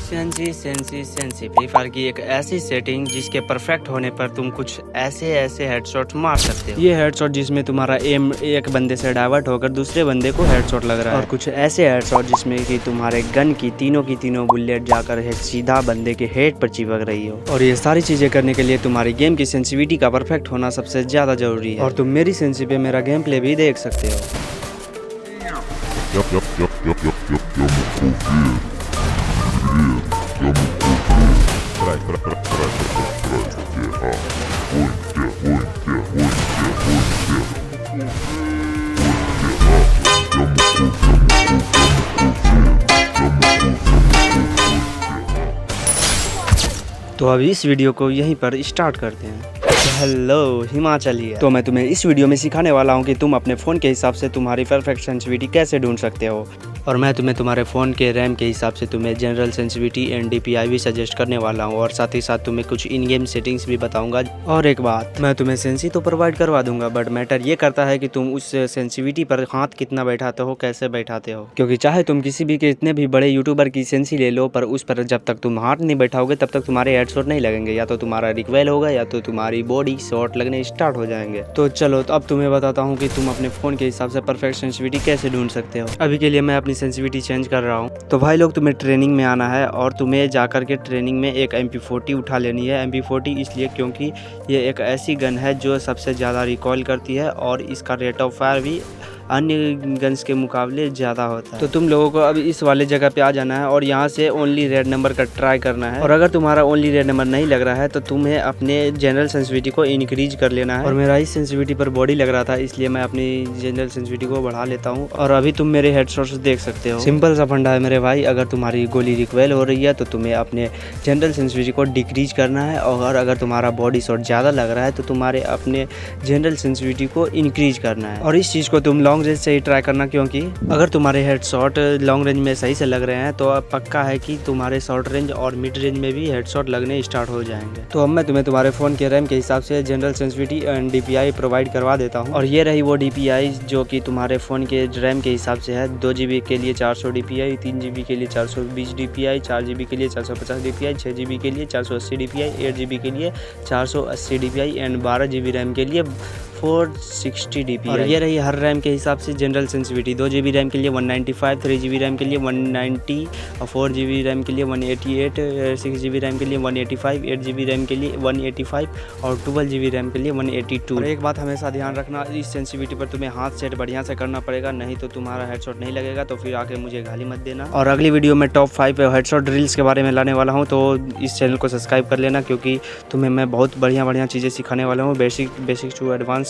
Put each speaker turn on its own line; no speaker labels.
Sensi sensi sensi free fire की एक ऐसी सेटिंग जिसके परफेक्ट होने पर तुम कुछ ऐसे हेडशॉट मार सकते हो। ये हेडशॉट जिसमें तुम्हारा एम एक बंदे से डाइवर्ट होकर दूसरे बंदे को हेडशॉट लग रहा है, और कुछ ऐसे हेडशॉट जिसमें कि तुम्हारे गन की तीनों बुलेट जाकर सीधा बंदे के हेड पर चिपक रही हो। और ये सारी चीजें करने के लिए तुम्हारी गेम की सेंसिटिविटी का परफेक्ट होना सबसे ज्यादा जरूरी है। और तुम मेरी सेंसी पे मेरा गेम प्ले भी देख सकते हो। तो अभी इस वीडियो को यहीं पर स्टार्ट करते हैं। हेलो हिमाचली है। तो मैं तुम्हें इस वीडियो में सिखाने वाला हूँ कि तुम अपने फ़ोन के हिसाब से तुम्हारी परफेक्ट सेंसिटिविटी कैसे ढूंढ सकते हो। और मैं तुम्हें तुम्हारे फ़ोन के रैम के हिसाब से तुम्हें जनरल सेंसिटिविटी एंड DPI भी सजेस्ट करने वाला हूँ, और साथ ही साथ तुम्हें कुछ इन गेम सेटिंग्स भी बताऊंगा। और एक बात, मैं तुम्हें सेंसी तो प्रोवाइड करवा दूंगा, बट मैटर ये करता है कि तुम उस सेंसिटिविटी पर हाथ कितना बैठाते हो, कैसे बैठाते हो। क्योंकि चाहे तुम किसी भी कितने भी बड़े यूट्यूबर की सेंसी ले लो, पर उस पर जब तक तुम हाथ नहीं बैठाओगे तब तक तुम्हारे हेडशॉट नहीं लगेंगे। या तो तुम्हारा रिकवेल होगा या तो तुम्हारी बॉडी शॉट लगने स्टार्ट हो जाएंगे। तो चलो, तो अब तुम्हें बताता हूँ कि तुम अपने फ़ोन के हिसाब से परफेक्ट सेंसिटिविटी कैसे ढूंढ सकते हो। अभी के लिए मैं अपनी सेंसिटिविटी चेंज कर रहा हूँ। तो भाई लोग, तुम्हें ट्रेनिंग में आना है और तुम्हें जाकर के ट्रेनिंग में एक MP40 उठा लेनी है। MP40 इसलिए क्योंकि ये एक ऐसी गन है जो सबसे ज़्यादा रिकॉइल करती है और इसका रेट ऑफ फायर भी अन्य गन्स के मुकाबले ज़्यादा होता है। तो तुम लोगों को अब इस वाले जगह पे आ जाना है और यहाँ से ओनली रेड नंबर का ट्राई करना है। और अगर तुम्हारा ओनली रेड नंबर नहीं लग रहा है तो तुम्हें अपने जनरल सेंसिटिविटी को इंक्रीज कर लेना है। और मेरा इस सेंसिटिविटी पर बॉडी लग रहा था, इसलिए मैं अपनी जनरल सेंसिटिविटी को बढ़ा लेता हूँ। और अभी तुम मेरे हेडशॉट्स देख सकते हो। सिंपल सा फंडा है मेरे भाई, अगर तुम्हारी गोली रिकवेल हो रही है तो तुम्हें अपने जनरल सेंसिटिविटी को डिक्रीज करना है, और अगर तुम्हारा बॉडी शॉट ज़्यादा लग रहा है तो तुम्हारे अपने जनरल सेंसिटिविटी को इंक्रीज करना है। और इस चीज़ को तुम लॉन्ग रेंज से ही ट्राई करना, क्योंकि अगर तुम्हारे हेडशॉट लॉन्ग रेंज में सही से लग रहे हैं तो अब पक्का है कि तुम्हारे शॉर्ट रेंज और मिड रेंज में भी हेडशॉट लगने स्टार्ट हो जाएंगे। तो अब मैं तुम्हें तुम्हारे फ़ोन के रैम के हिसाब से general sensitivity and DPI provide करवा देता हूँ। और ये रही वो DPI जो कि तुम्हारे फ़ोन के रैम के हिसाब से है। 2 GB के लिए 400 DPI, 3 GB के लिए 420 DPI, 4 GB के लिए 450 DPI, 6 GB के लिए 480 DPI, 8 GB के लिए 480 DPI एंड 12 GB रैम के लिए 460 DPI। और ये रही हर रैम के हिसाब से जनरल सेंसिटिविटी। 2 GB रैम के लिए 195, 3 GB रैम के लिए 190, और 4 GB रैम के लिए 188, 6 GB रैम के लिए 185, 8 GB रैम के लिए 185 और 12 GB रैम के लिए 182। और एक बात हमेशा ध्यान रखना, इस सेंसिटिविटी पर तुम्हें हाथ सेट बढ़िया से करना पड़ेगा, नहीं तो तुम्हारा हेडशॉट नहीं लगेगा। तो फिर आके मुझे गाली मत देना। और अगली वीडियो में टॉप 5 हेडशॉट ड्रिल्स के बारे में लाने वाला हूँ, तो इस चैनल को सब्सक्राइब कर लेना, क्योंकि तुम्हें मैं बहुत बढ़िया चीज़ें सिखाने वाला हूँ, बेसिक टू एडवांस।